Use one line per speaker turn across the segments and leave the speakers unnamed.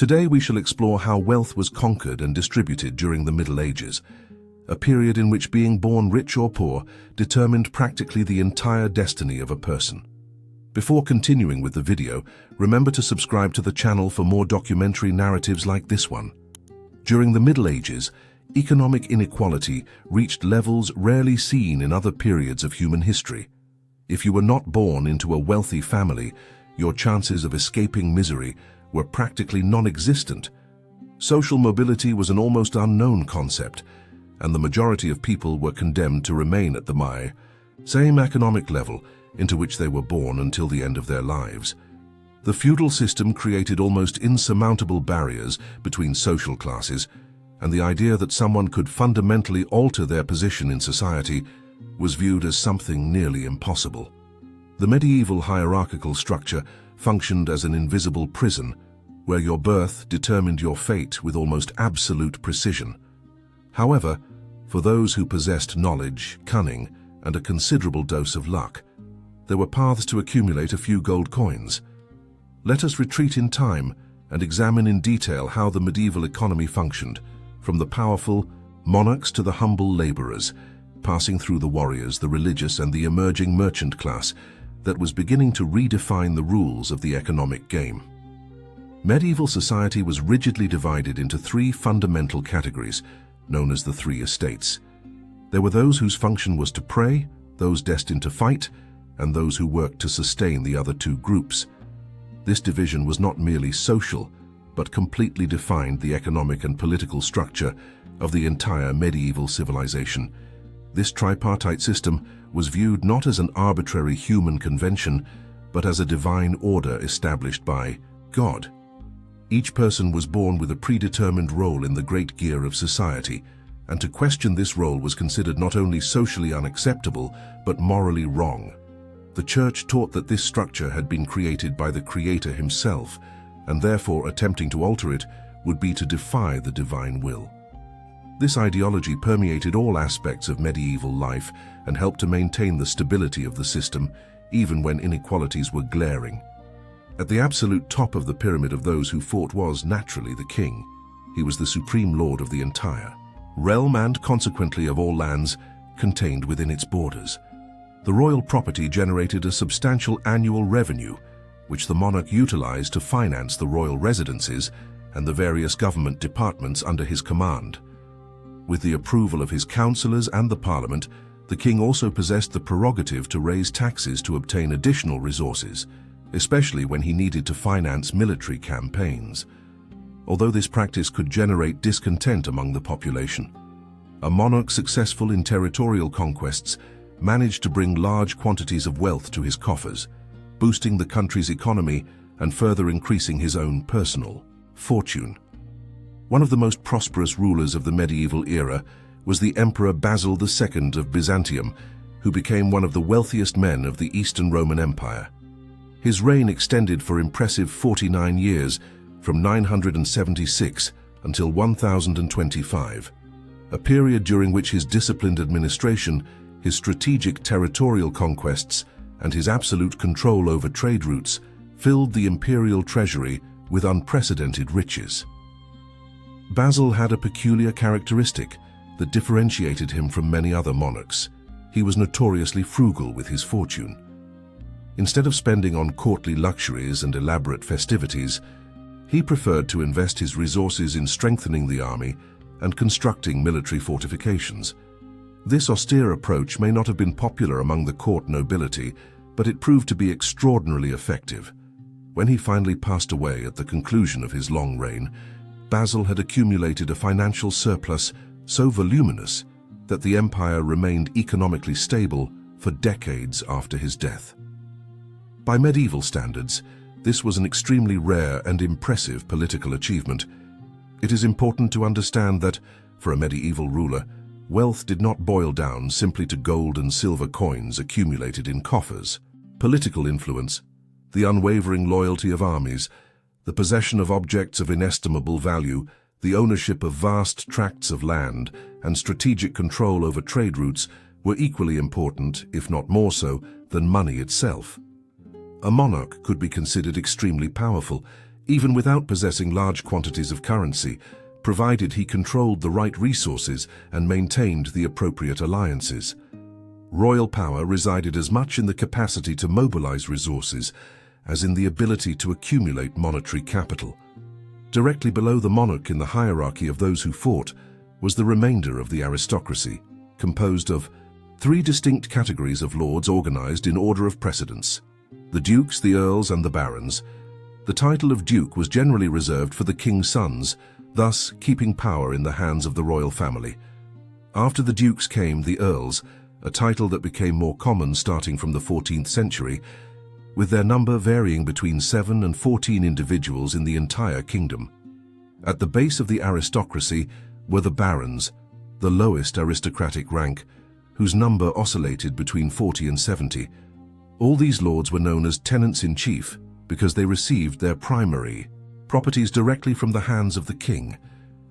Today we shall explore how wealth was conquered and distributed during the Middle Ages, a period in which being born rich or poor determined practically the entire destiny of a person. Before continuing with the video, remember to subscribe to the channel for more documentary narratives like this one. During the Middle Ages, economic inequality reached levels rarely seen in other periods of human history. If you were not born into a wealthy family, your chances of escaping misery were practically non-existent. Social mobility was an almost unknown concept, and the majority of people were condemned to remain at the same economic level into which they were born until the end of their lives. The feudal system created almost insurmountable barriers between social classes, and the idea that someone could fundamentally alter their position in society was viewed as something nearly impossible. The medieval hierarchical structure functioned as an invisible prison, where your birth determined your fate with almost absolute precision. However, for those who possessed knowledge, cunning, and a considerable dose of luck, there were paths to accumulate a few gold coins. Let us retreat in time and examine in detail how the medieval economy functioned, from the powerful monarchs to the humble laborers, passing through the warriors, the religious, and the emerging merchant class that was beginning to redefine the rules of the economic game. Medieval society was rigidly divided into three fundamental categories, known as the three estates. There were those whose function was to prey, those destined to fight, and those who worked to sustain the other two groups. This division was not merely social, but completely defined the economic and political structure of the entire medieval civilization. This tripartite system was viewed not as an arbitrary human convention, but as a divine order established by God. Each person was born with a predetermined role in the great gear of society, and to question this role was considered not only socially unacceptable, but morally wrong. The Church taught that this structure had been created by the Creator himself, and therefore attempting to alter it would be to defy the divine will. This ideology permeated all aspects of medieval life and helped to maintain the stability of the system, even when inequalities were glaring. At the absolute top of the pyramid of those who fought was, naturally, the king. He was the supreme lord of the entire realm and, consequently, of all lands contained within its borders. The royal property generated a substantial annual revenue, which the monarch utilized to finance the royal residences and the various government departments under his command. With the approval of his councillors and the parliament, the king also possessed the prerogative to raise taxes to obtain additional resources, especially when he needed to finance military campaigns. Although this practice could generate discontent among the population, a monarch successful in territorial conquests managed to bring large quantities of wealth to his coffers, boosting the country's economy and further increasing his own personal fortune. One of the most prosperous rulers of the medieval era was the Emperor Basil II of Byzantium, who became one of the wealthiest men of the Eastern Roman Empire. His reign extended for impressive 49 years, from 976 until 1025, a period during which his disciplined administration, his strategic territorial conquests, and his absolute control over trade routes filled the imperial treasury with unprecedented riches. Basil had a peculiar characteristic that differentiated him from many other monarchs. He was notoriously frugal with his fortune. Instead of spending on courtly luxuries and elaborate festivities, he preferred to invest his resources in strengthening the army and constructing military fortifications. This austere approach may not have been popular among the court nobility, but it proved to be extraordinarily effective. When he finally passed away at the conclusion of his long reign, Basil had accumulated a financial surplus so voluminous that the empire remained economically stable for decades after his death. By medieval standards, this was an extremely rare and impressive political achievement. It is important to understand that, for a medieval ruler, wealth did not boil down simply to gold and silver coins accumulated in coffers. Political influence, the unwavering loyalty of armies, the possession of objects of inestimable value, the ownership of vast tracts of land, and strategic control over trade routes were equally important, if not more so, than money itself. A monarch could be considered extremely powerful, even without possessing large quantities of currency, provided he controlled the right resources and maintained the appropriate alliances. Royal power resided as much in the capacity to mobilize resources as in the ability to accumulate monetary capital. Directly below the monarch in the hierarchy of those who fought was the remainder of the aristocracy, composed of three distinct categories of lords organized in order of precedence: the dukes, the earls, and the barons. The title of duke was generally reserved for the king's sons, thus keeping power in the hands of the royal family. After the dukes came the earls, a title that became more common starting from the 14th century, with their number varying between 7 and 14 individuals in the entire kingdom. At the base of the aristocracy were the barons, the lowest aristocratic rank, whose number oscillated between 40 and 70. All these lords were known as tenants-in-chief because they received their primary properties directly from the hands of the king,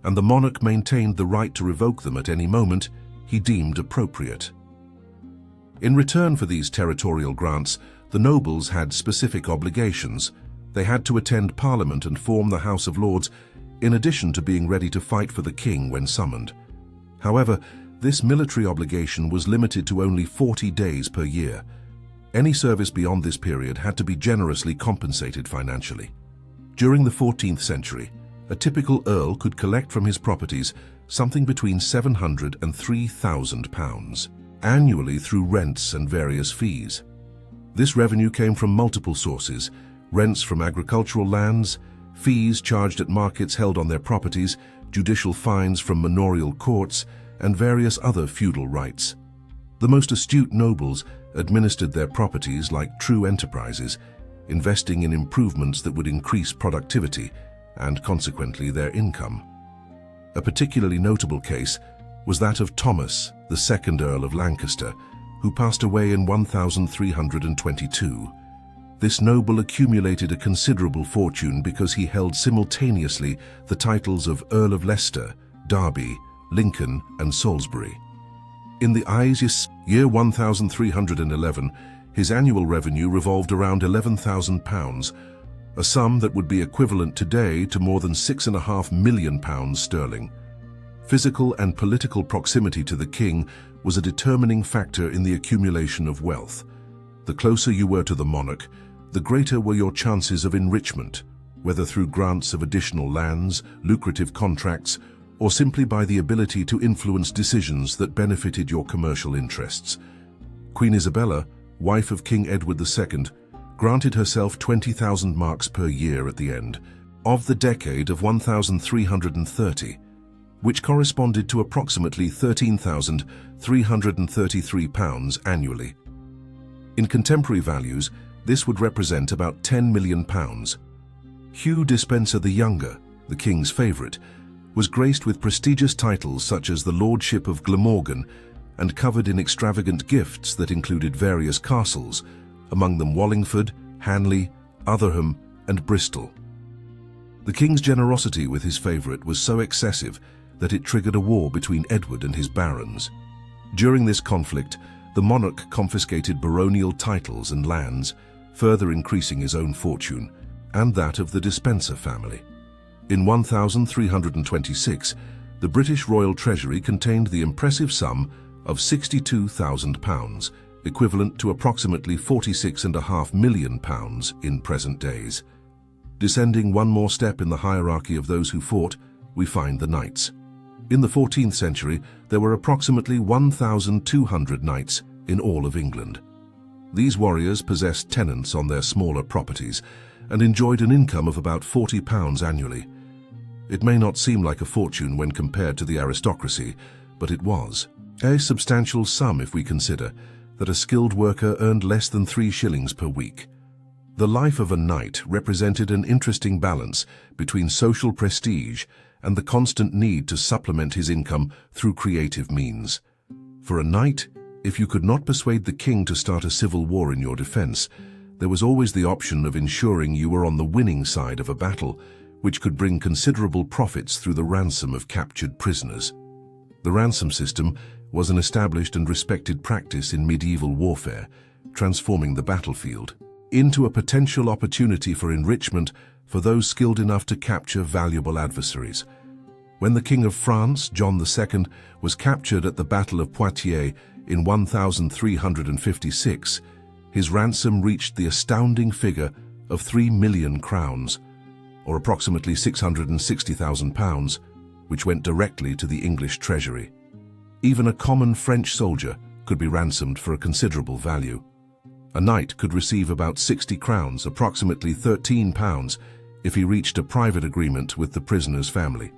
and the monarch maintained the right to revoke them at any moment he deemed appropriate. In return for these territorial grants, the nobles had specific obligations. They had to attend Parliament and form the House of Lords, in addition to being ready to fight for the king when summoned. However, this military obligation was limited to only 40 days per year. Any service beyond this period had to be generously compensated financially. During the 14th century, a typical earl could collect from his properties something between £700 and £3,000 annually through rents and various fees. This revenue came from multiple sources: rents from agricultural lands, fees charged at markets held on their properties, judicial fines from manorial courts, and various other feudal rights. The most astute nobles administered their properties like true enterprises, investing in improvements that would increase productivity and consequently their income. A particularly notable case was that of Thomas, the second Earl of Lancaster, who passed away in 1322. This noble accumulated a considerable fortune because he held simultaneously the titles of Earl of Leicester, Derby, Lincoln, and Salisbury. In the year 1311, his annual revenue revolved around £11,000, a sum that would be equivalent today to more than £6.5 million sterling. Physical and political proximity to the king was a determining factor in the accumulation of wealth. The closer you were to the monarch, the greater were your chances of enrichment, whether through grants of additional lands, lucrative contracts, or simply by the ability to influence decisions that benefited your commercial interests. Queen Isabella, wife of King Edward II, granted herself 20,000 marks per year at the end of the decade of 1330, which corresponded to approximately £13,333 annually. In contemporary values, this would represent about £10 million. Hugh Despencer the Younger, the king's favourite, was graced with prestigious titles such as the Lordship of Glamorgan and covered in extravagant gifts that included various castles, among them Wallingford, Hanley, Otherham, and Bristol. The king's generosity with his favourite was so excessive that it triggered a war between Edward and his barons. During this conflict, the monarch confiscated baronial titles and lands, further increasing his own fortune and that of the Despencer family. In 1326, the British Royal Treasury contained the impressive sum of £62,000, equivalent to approximately £46.5 million in present days. Descending one more step in the hierarchy of those who fought, we find the knights. In the 14th century, there were approximately 1,200 knights in all of England. These warriors possessed tenants on their smaller properties and enjoyed an income of about £40 annually. It may not seem like a fortune when compared to the aristocracy, but it was a substantial sum if we consider that a skilled worker earned less than 3 shillings per week. The life of a knight represented an interesting balance between social prestige and the constant need to supplement his income through creative means. For a knight, if you could not persuade the king to start a civil war in your defense, there was always the option of ensuring you were on the winning side of a battle, which could bring considerable profits through the ransom of captured prisoners. The ransom system was an established and respected practice in medieval warfare, transforming the battlefield into a potential opportunity for enrichment for those skilled enough to capture valuable adversaries. When the King of France, John II, was captured at the Battle of Poitiers in 1356, his ransom reached the astounding figure of 3 million crowns, or approximately £660,000, which went directly to the English treasury. Even a common French soldier could be ransomed for a considerable value. A knight could receive about 60 crowns, approximately £13, if he reached a private agreement with the prisoner's family.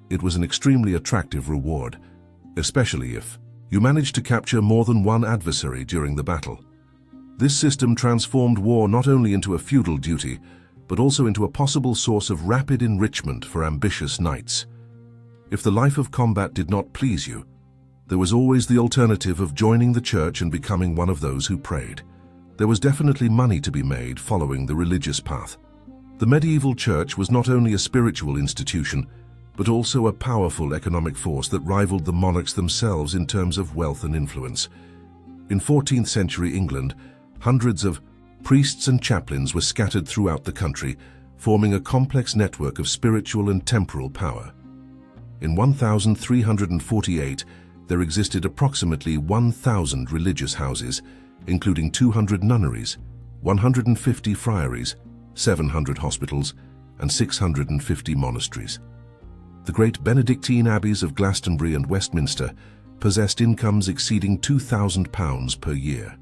It was an extremely attractive reward, especially if you managed to capture more than one adversary during the battle. This system transformed war not only into a feudal duty, but also into a possible source of rapid enrichment for ambitious knights. If the life of combat did not please you, there was always the alternative of joining the church and becoming one of those who prayed. There was definitely money to be made following the religious path. The medieval church was not only a spiritual institution, but also a powerful economic force that rivaled the monarchs themselves in terms of wealth and influence. In 14th century England, hundreds of priests and chaplains were scattered throughout the country, forming a complex network of spiritual and temporal power. In 1348, there existed approximately 1,000 religious houses, including 200 nunneries, 150 friaries, 700 hospitals, and 650 monasteries. The great Benedictine abbeys of Glastonbury and Westminster possessed incomes exceeding £2,000 per year.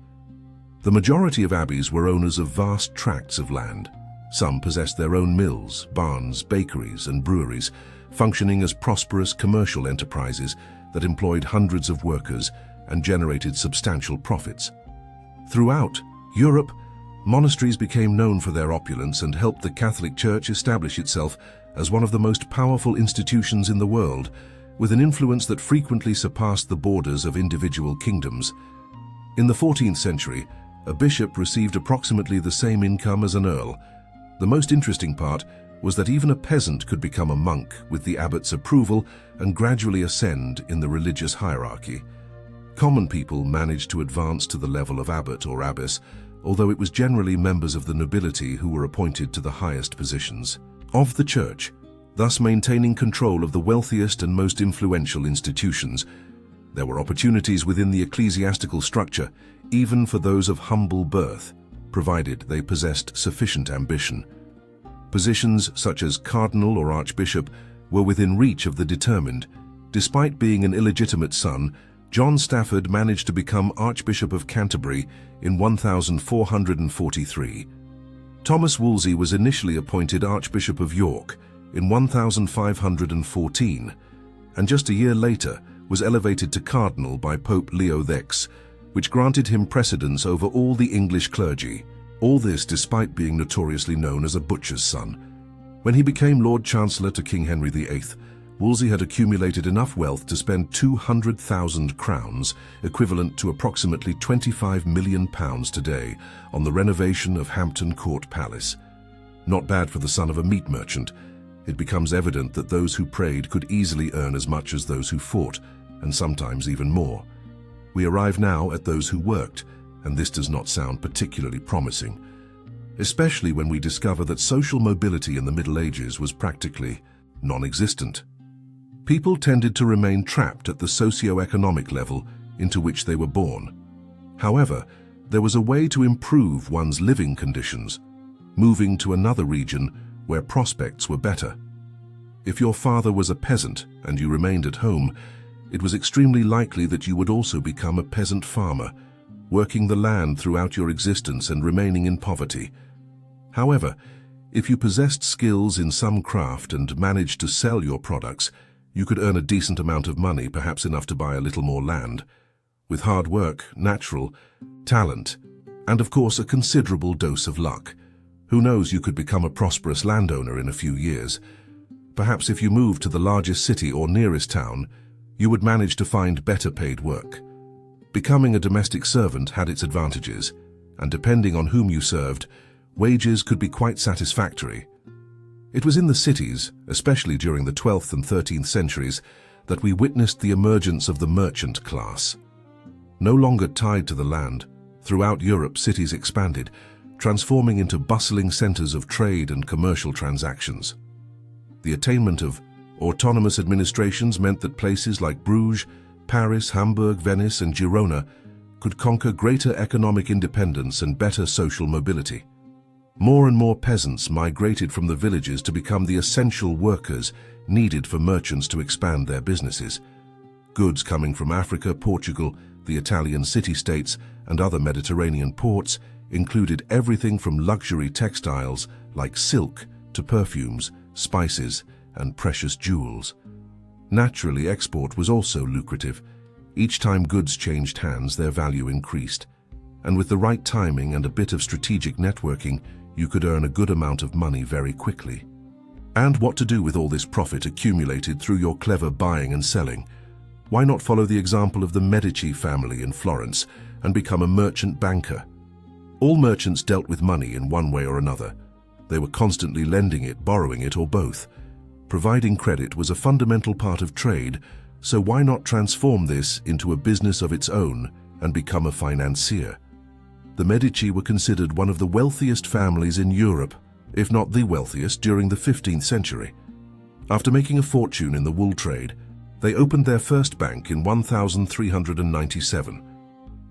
The majority of abbeys were owners of vast tracts of land. Some possessed their own mills, barns, bakeries, and breweries, functioning as prosperous commercial enterprises that employed hundreds of workers and generated substantial profits. Throughout Europe, monasteries became known for their opulence and helped the Catholic Church establish itself as one of the most powerful institutions in the world, with an influence that frequently surpassed the borders of individual kingdoms. In the 14th century, a bishop received approximately the same income as an earl. The most interesting part was that even a peasant could become a monk with the abbot's approval and gradually ascend in the religious hierarchy. Common people managed to advance to the level of abbot or abbess, although it was generally members of the nobility who were appointed to the highest positions of the church, thus maintaining control of the wealthiest and most influential institutions. There were opportunities within the ecclesiastical structure, even for those of humble birth, provided they possessed sufficient ambition. Positions such as cardinal or archbishop were within reach of the determined. Despite being an illegitimate son, John Stafford managed to become Archbishop of Canterbury in 1443. Thomas Wolsey was initially appointed Archbishop of York in 1514, and just a year later was elevated to cardinal by Pope Leo X, which granted him precedence over all the English clergy. All this despite being notoriously known as a butcher's son. When he became Lord Chancellor to King Henry VIII, Wolsey had accumulated enough wealth to spend 200,000 crowns, equivalent to approximately £25 million today, on the renovation of Hampton Court Palace. Not bad for the son of a meat merchant. It becomes evident that those who prayed could easily earn as much as those who fought, and sometimes even more. We arrive now at those who worked, and this does not sound particularly promising, especially when we discover that social mobility in the Middle Ages was practically non-existent. People tended to remain trapped at the socio-economic level into which they were born. However, there was a way to improve one's living conditions, moving to another region where prospects were better. If your father was a peasant and you remained at home, it was extremely likely that you would also become a peasant farmer, working the land throughout your existence and remaining in poverty. However, if you possessed skills in some craft and managed to sell your products, you could earn a decent amount of money, perhaps enough to buy a little more land. With hard work, natural talent, and of course a considerable dose of luck, who knows, you could become a prosperous landowner in a few years. Perhaps if you moved to the largest city or nearest town, you would manage to find better paid work. Becoming a domestic servant had its advantages, and depending on whom you served, wages could be quite satisfactory. It was in the cities, especially during the 12th and 13th centuries, that we witnessed the emergence of the merchant class. No longer tied to the land, throughout Europe cities expanded, transforming into bustling centers of trade and commercial transactions. The attainment of autonomous administrations meant that places like Bruges, Paris, Hamburg, Venice, and Girona could conquer greater economic independence and better social mobility. More and more peasants migrated from the villages to become the essential workers needed for merchants to expand their businesses. Goods coming from Africa, Portugal, the Italian city-states, and other Mediterranean ports included everything from luxury textiles like silk to perfumes, spices, and precious jewels. Naturally, export was also lucrative. Each time goods changed hands, their value increased. And with the right timing and a bit of strategic networking, you could earn a good amount of money very quickly. And what to do with all this profit accumulated through your clever buying and selling? Why not follow the example of the Medici family in Florence and become a merchant banker? All merchants dealt with money in one way or another. They were constantly lending it, borrowing it, or both. Providing credit was a fundamental part of trade, so why not transform this into a business of its own and become a financier? The Medici were considered one of the wealthiest families in Europe, if not the wealthiest, during the 15th century. After making a fortune in the wool trade, they opened their first bank in 1397.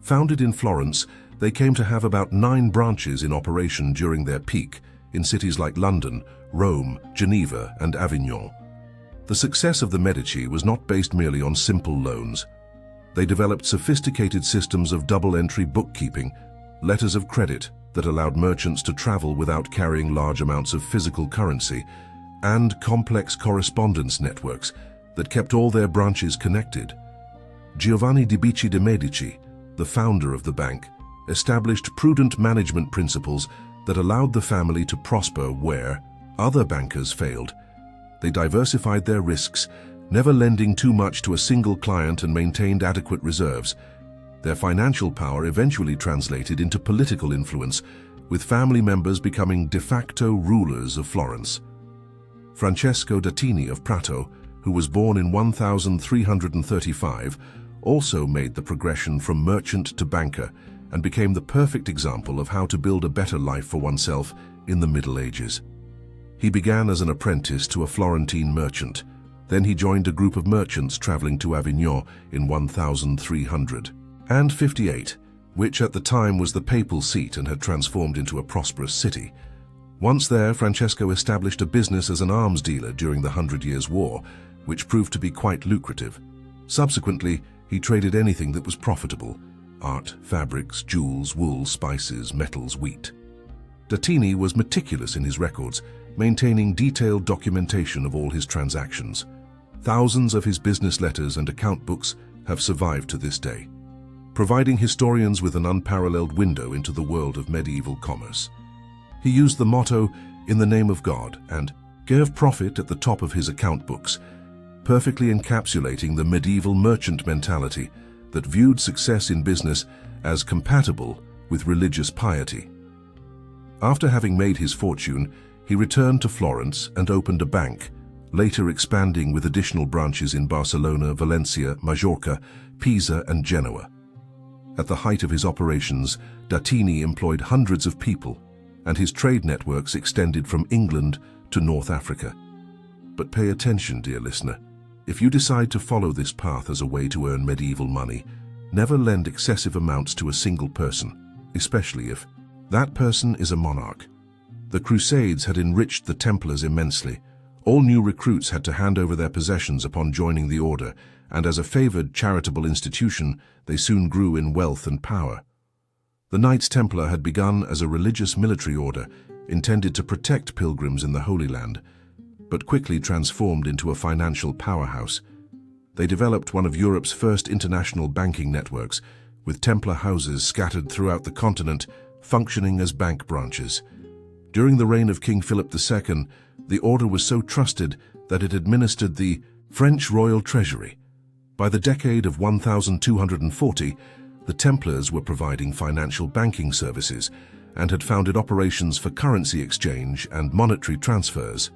Founded in Florence, they came to have about 9 branches in operation during their peak in cities like London, Rome, Geneva, and Avignon. The success of the Medici was not based merely on simple loans. They developed sophisticated systems of double-entry bookkeeping, letters of credit that allowed merchants to travel without carrying large amounts of physical currency, and complex correspondence networks that kept all their branches connected. Giovanni di Bici de' Medici, the founder of the bank, established prudent management principles that allowed the family to prosper where other bankers failed. They diversified their risks, never lending too much to a single client, and maintained adequate reserves. Their financial power eventually translated into political influence, with family members becoming de facto rulers of Florence. Francesco Datini of Prato, who was born in 1335, also made the progression from merchant to banker and became the perfect example of how to build a better life for oneself in the Middle Ages. He began as an apprentice to a Florentine merchant. Then he joined a group of merchants traveling to Avignon in 1358, which at the time was the papal seat and had transformed into a prosperous city. Once there, Francesco established a business as an arms dealer during the 100 Years' War, which proved to be quite lucrative. Subsequently, he traded anything that was profitable: art, fabrics, jewels, wool, spices, metals, wheat. Datini was meticulous in his records, maintaining detailed documentation of all his transactions. Thousands of his business letters and account books have survived to this day, providing historians with an unparalleled window into the world of medieval commerce. He used the motto, "In the name of God," and gave profit at the top of his account books, perfectly encapsulating the medieval merchant mentality that viewed success in business as compatible with religious piety. After having made his fortune, he returned to Florence and opened a bank, later expanding with additional branches in Barcelona, Valencia, Majorca, Pisa, and Genoa. At the height of his operations, Datini employed hundreds of people, and his trade networks extended from England to North Africa. But pay attention, dear listener. If you decide to follow this path as a way to earn medieval money, never lend excessive amounts to a single person, especially if that person is a monarch. The Crusades had enriched the Templars immensely. All new recruits had to hand over their possessions upon joining the order, and as a favored charitable institution, they soon grew in wealth and power. The Knights Templar had begun as a religious military order intended to protect pilgrims in the Holy Land, but quickly transformed into a financial powerhouse. They developed one of Europe's first international banking networks, with Templar houses scattered throughout the continent, functioning as bank branches. During the reign of King Philip II, the order was so trusted that it administered the French royal treasury. By the decade of 1240, the Templars were providing financial banking services and had founded operations for currency exchange and monetary transfers.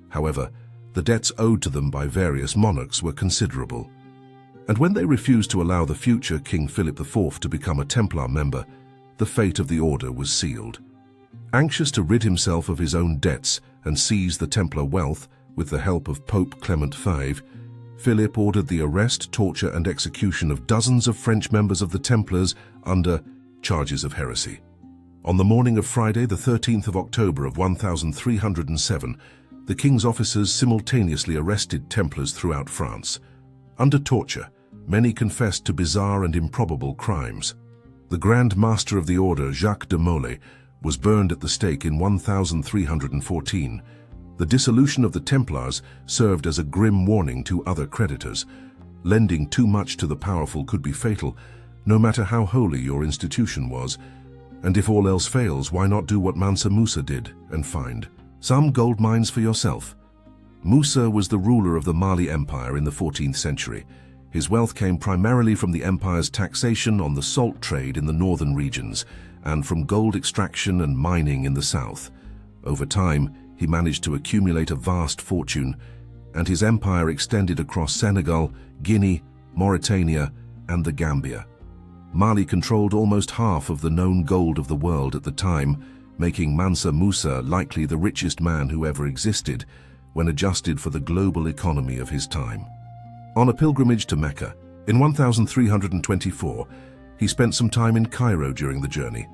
However, the debts owed to them by various monarchs were considerable. And when they refused to allow the future King Philip IV to become a Templar member, the fate of the order was sealed. Anxious to rid himself of his own debts and seize the Templar wealth with the help of Pope Clement V, Philip ordered the arrest, torture, and execution of dozens of French members of the Templars under charges of heresy. On the morning of Friday, the 13th of October of 1307, the king's officers simultaneously arrested Templars throughout France. Under torture, many confessed to bizarre and improbable crimes. The Grand Master of the Order, Jacques de Molay, was burned at the stake in 1314. The dissolution of the Templars served as a grim warning to other creditors. Lending too much to the powerful could be fatal, no matter how holy your institution was. And if all else fails, why not do what Mansa Musa did and find some gold mines for yourself? Musa was the ruler of the Mali Empire in the 14th century. His wealth came primarily from the empire's taxation on the salt trade in the northern regions and from gold extraction and mining in the south. Over time, he managed to accumulate a vast fortune, and his empire extended across Senegal, Guinea, Mauritania, and the Gambia. Mali controlled almost half of the known gold of the world at the time, making Mansa Musa likely the richest man who ever existed when adjusted for the global economy of his time. On a pilgrimage to Mecca, in 1324, he spent some time in Cairo during the journey.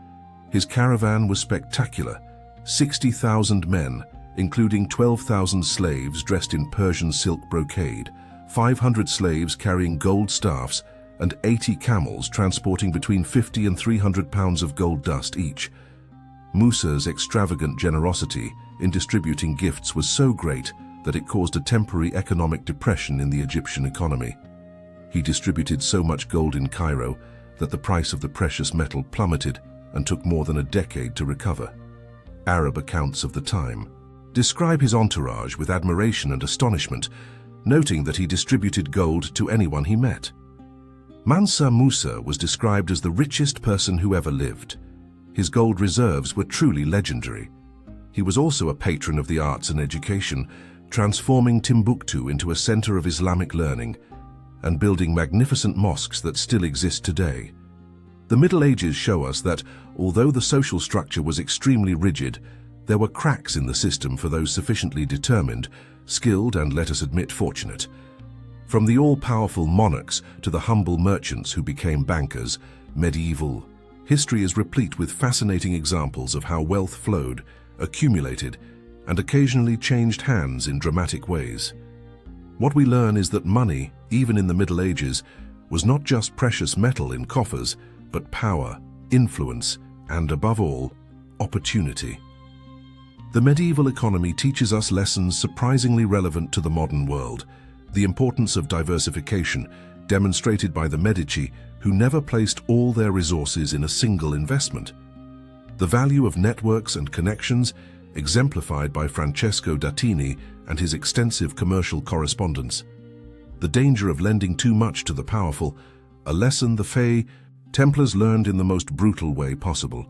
His caravan was spectacular. 60,000 men, including 12,000 slaves dressed in Persian silk brocade, 500 slaves carrying gold staffs, and 80 camels transporting between 50 and 300 pounds of gold dust each. Musa's extravagant generosity in distributing gifts was so great that it caused a temporary economic depression in the Egyptian economy. He distributed so much gold in Cairo that the price of the precious metal plummeted and took more than a decade to recover. Arab accounts of the time describe his entourage with admiration and astonishment, noting that he distributed gold to anyone he met. Mansa Musa was described as the richest person who ever lived. His gold reserves were truly legendary. He was also a patron of the arts and education, transforming Timbuktu into a center of Islamic learning and building magnificent mosques that still exist today. The Middle Ages show us that, although the social structure was extremely rigid, there were cracks in the system for those sufficiently determined, skilled, and, let us admit, fortunate. From the all-powerful monarchs to the humble merchants who became bankers, medieval history is replete with fascinating examples of how wealth flowed, accumulated, and occasionally changed hands in dramatic ways. What we learn is that money, even in the Middle Ages, was not just precious metal in coffers, but power, influence, and above all, opportunity. The medieval economy teaches us lessons surprisingly relevant to the modern world. The importance of diversification, demonstrated by the Medici, who never placed all their resources in a single investment. The value of networks and connections, exemplified by Francesco Dattini and his extensive commercial correspondence. The danger of lending too much to the powerful, a lesson the Templars learned in the most brutal way possible.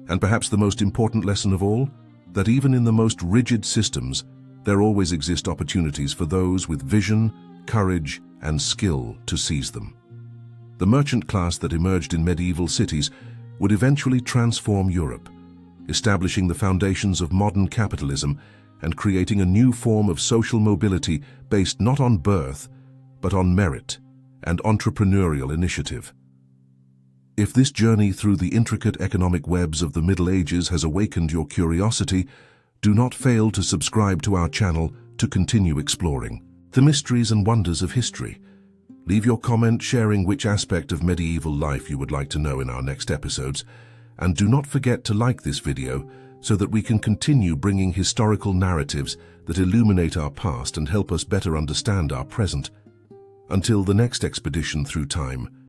And perhaps the most important lesson of all, that even in the most rigid systems, there always exist opportunities for those with vision, courage, and skill to seize them. The merchant class that emerged in medieval cities would eventually transform Europe, establishing the foundations of modern capitalism and creating a new form of social mobility based not on birth, but on merit and entrepreneurial initiative. If this journey through the intricate economic webs of the Middle Ages has awakened your curiosity, do not fail to subscribe to our channel to continue exploring the mysteries and wonders of history. Leave your comment sharing which aspect of medieval life you would like to know in our next episodes, and do not forget to like this video so that we can continue bringing historical narratives that illuminate our past and help us better understand our present. Until the next expedition through time,